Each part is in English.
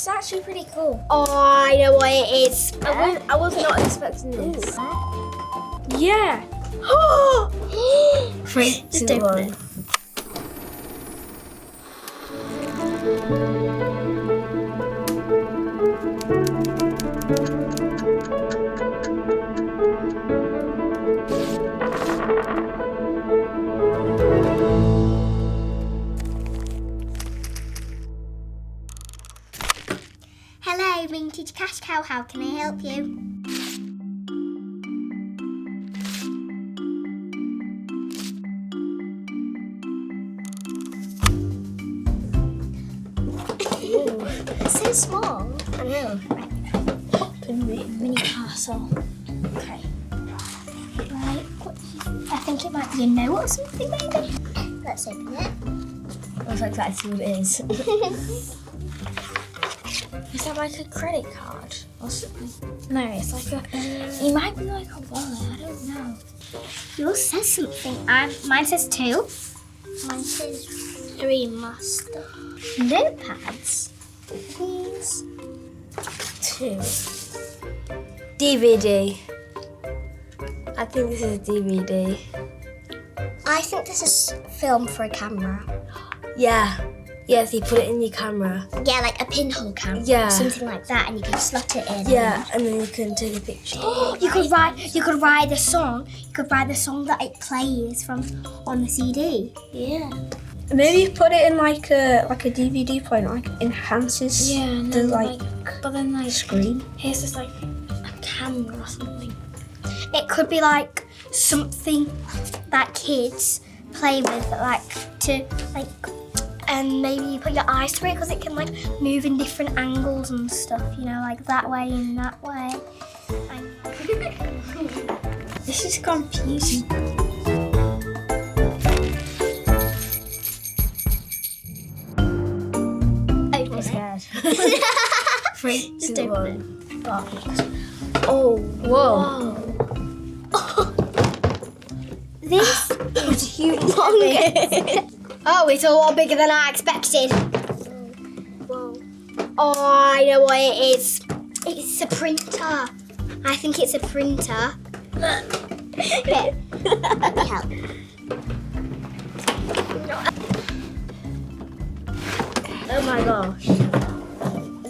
actually pretty cool. Oh, I know what it is. I was not expecting this. Yeah. 3, 2, 1. Hello, Vintage Cash Cow, how can I help you? It's so small. I know. Open mini parcel. Okay. Right, I think it might be a note or something, maybe. Let's open it. That's exactly what it is. Is that like a credit card or something? No, it's like a. It might be like a wallet. I don't know. Yours says something. Mine says 2. Mine says 3 master. Notepads. Please. 2. DVD. I think this is a DVD. I think this is film for a camera. Yeah. Yes, you put it in your camera. Yeah, like a pinhole camera. Yeah. Something like that, and you can slot it in. Yeah, and then you can take a picture. You could write the song. You could write the song that it plays from on the CD. Yeah. Maybe put it in like a DVD player, like enhances Yeah, and the then but then screen. Here's just like a camera or something. It could be like something that kids play with, and maybe you put your eyes through it because it can like move in different angles and stuff, you know, like that way and that way. This is confusing. I'm scared. 3, 2, 1. Box. Oh, Whoa. This it's huge. Oh, it's a lot bigger than I expected. Whoa. Oh, I know what it is. It's a printer. I think it's a printer. Here, let me help. Oh my gosh.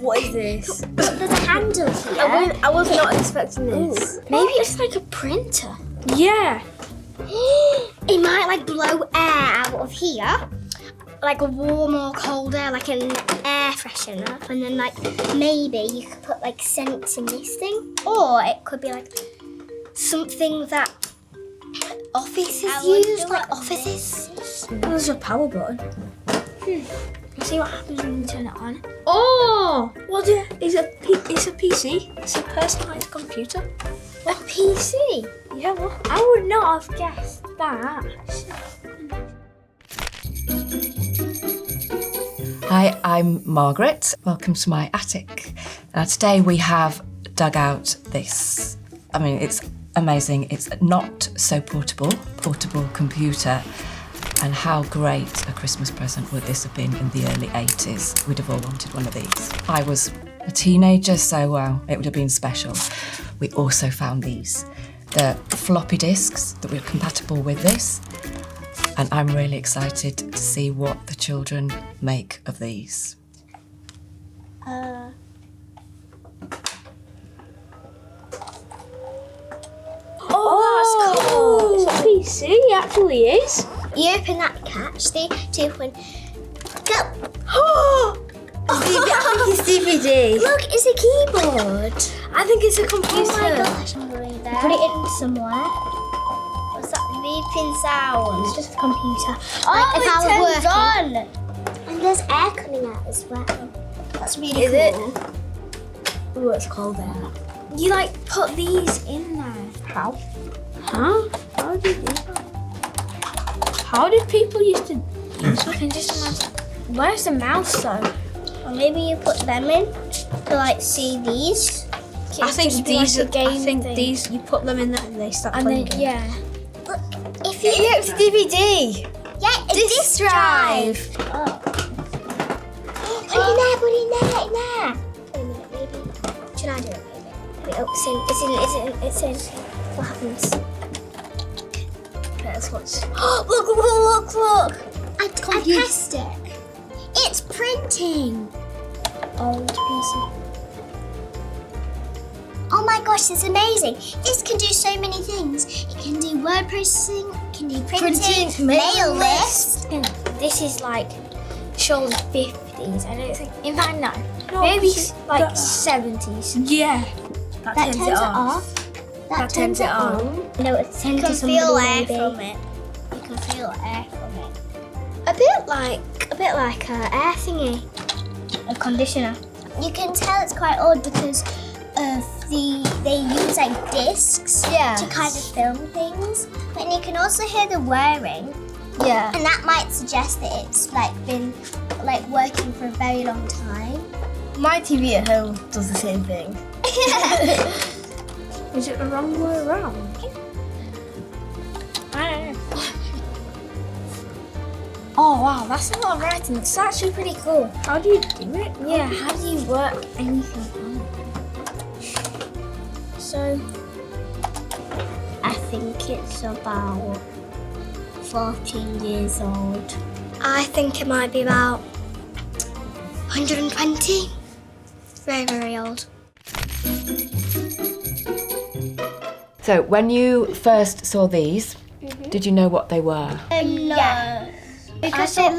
What is this? There's a handle here. I was not expecting this. Maybe it's like a printer. Yeah. It might like blow air out of here, like a warm or cold air, like an air freshener, and then like maybe you could put like scents in this thing, or it could be like something that offices use, like offices. There's a power button. Let's see what happens when you turn it on. Oh, what is a PC? It's a personalised computer. A PC. Yeah, what? I would not have guessed that. Hi, I'm Margaret. Welcome to my attic. Now today we have dug out this. I mean, it's amazing. It's not so portable computer. And how great a Christmas present would this have been in the early 80s? We'd have all wanted one of these. I was a teenager, so well, it would have been special. We also found these. The floppy disks that were compatible with this. And I'm really excited to see what the children make of these. Oh, that's cool. It's a PC, it actually is. You open that catch, see, 2, 1, go. It's DVD. Look, it's a keyboard. I think it's a computer. Oh my gosh, I'm going there. Put it in somewhere. What's that beeping sound? It's just a computer. Oh, If I it was turns working. on. And there's air coming out as well. That's really Is cool. it? Ooh, it's cold there. You like put these in there. How? Huh? How did you do that? How did people used to? So I can just imagine. Where's the mouse though? Or maybe you put them in to like see these. I think just be these. like a game I think thing. these. You put them in there and they start And playing. then yeah. Look, if you Yeah, it's a DVD. yeah, a disc drive. Oh. Put it in there, put it in there, Should I do it maybe? Oh, it's in. What happens? Let's watch. Look! I pressed it. It's printing. Old PC. Oh my gosh, it's amazing. This can do so many things. It can do word processing, it can do printing, mail list. This is like surely 50s. I don't think. In fact, no. Maybe like 70s. Yeah. That turns it off. That turns it on. No, it's sent to somebody. feel air maybe. from it. You can feel air from it. A bit like a air thingy. A conditioner. You can tell it's quite old because of they use like discs to kind of film things. And you can also hear the whirring. Yeah. And that might suggest that it's like been like working for a very long time. My TV at home does the same thing. Is it the wrong way around? I don't know. Oh wow, that's a lot of writing. It's actually pretty cool. How do you do it? Yeah, how do you work anything on? So, I think it's about 14 years old. I think it might be about 120. very, very old. So when you first saw these, did you know what they were? No. Because it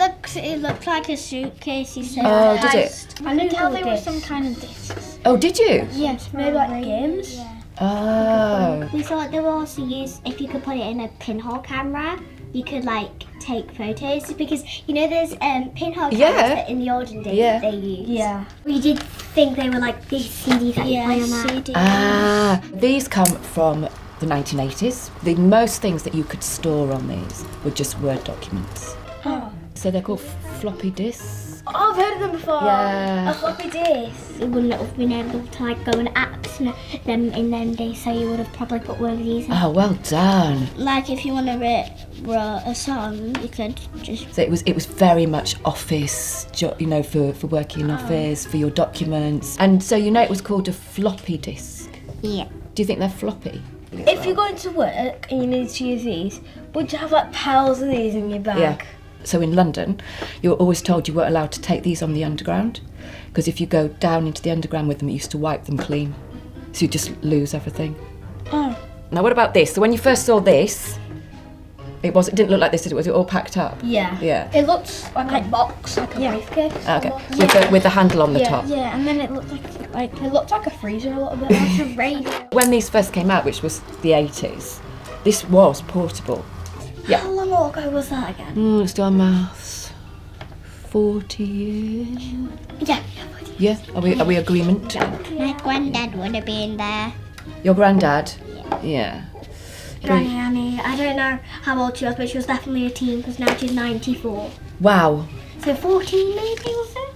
looks like a suitcase. You said. Oh, did it? I knew how they were some kind of discs. Oh, did you? Yes, maybe like games. Yeah. Oh. We thought they were also used if you could put it in a pinhole camera. You could like take photos because you know there's pinhole cameras that in the olden days that they used. Yeah. We did think they were like big CDs that you play on that. Ah, these come from the 1980s. The most things that you could store on these were just Word documents. Oh. So they're called floppy disks. Oh, I've heard of them before. Yeah. A floppy disk. You wouldn't have been able to like go on apps in them days, so you would have probably put one of these in. Oh, well done. Like if you want to write a song, you could just. So it was very much office, for working in office, for your documents. And so it was called a floppy disk. Yeah. Do you think they're floppy? If you're going to work and you need to use these, would you have like piles of these in your bag? Yeah. So in London, you were always told you weren't allowed to take these on the underground because if you go down into the underground with them, you used to wipe them clean. So you just lose everything. Oh. Now what about this? So when you first saw this, it didn't look like this, did it? Was it all packed up? Yeah. Yeah. It looks like a box, like a briefcase. Okay. With the handle on the top. Yeah, and then it looked like a freezer a little bit, like a radio. When these first came out, which was the 80s, this was portable. Yeah. How long ago was that again? Let's do our maths. 40 years. Yeah. Yeah. Are we agreement? My granddad would have been there. Your granddad? Yeah. Granny Annie. I don't know how old she was, but she was definitely a teen because now she's 94. Wow. So 14 maybe, was it?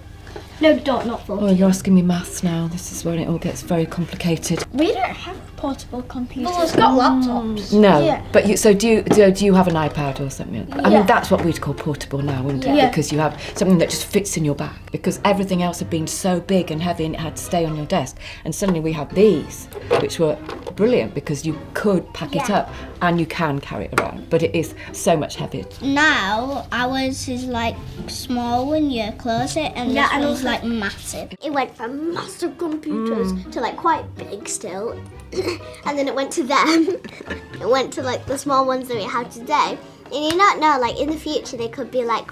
No, not 14. Oh, you're asking me maths now. This is when it all gets very complicated. We don't have portable computers. Well, it's got laptops. No, Yeah. but do you have an iPad or something? I mean, that's what we'd call portable now, wouldn't it? Yeah. Because you have something that just fits in your bag. Because everything else had been so big and heavy and it had to stay on your desk. And suddenly we have these, which were brilliant because you could pack it up and you can carry it around. But it is so much heavier. Now ours is like small when you close it, and this one's like massive. It went from massive computers to like quite big still, and then it went to them. It went to like the small ones that we have today. And you don't know, like in the future they could be like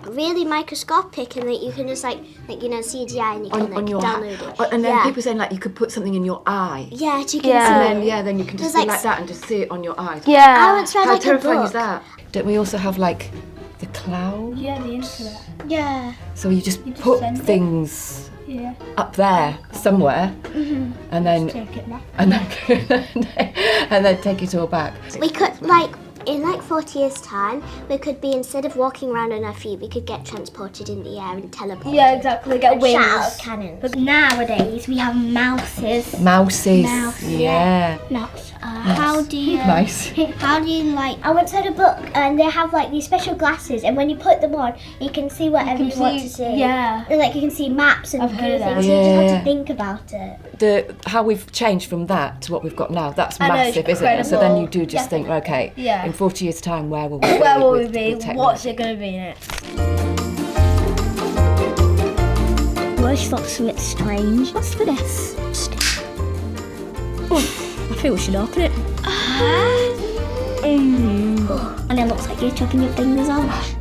really microscopic, and that you can just like CGI, and you can on your download it. And then people saying like you could put something in your eye. Yeah, you can see And it. then you can just There's, be like, like that and just see it on your eyes. Yeah. I once read How like a terrifying book. is that? Don't we also have like the cloud? Yeah, the internet. Yeah. So you just put send it. things Yeah. up there somewhere, and then Take it back. and then take it all back. We could in 40 years' time, we could be, instead of walking around on our feet, we could get transported in the air and teleported. Yeah, exactly. Get wings. Shout out cannons. But nowadays we have mouses. Mouses. Mouse, Yeah. Mouse. How do you? Nice. How do you like? I went to the book and they have like these special glasses, and when you put them on, you can see whatever you want to see. Yeah. And like you can see maps and I've heard of that. things. You just have Yeah. to think about it. How we've changed from that to what we've got now, that's I know, it's massive, isn't it? So then you do just incredible. think, okay, Yeah. in 40 years' time, where will we be? Where will we with be? technology? What's it going to be next? Well, I just thought something strange. What's for this? I think we should open it. And it looks like you're chopping your fingers off.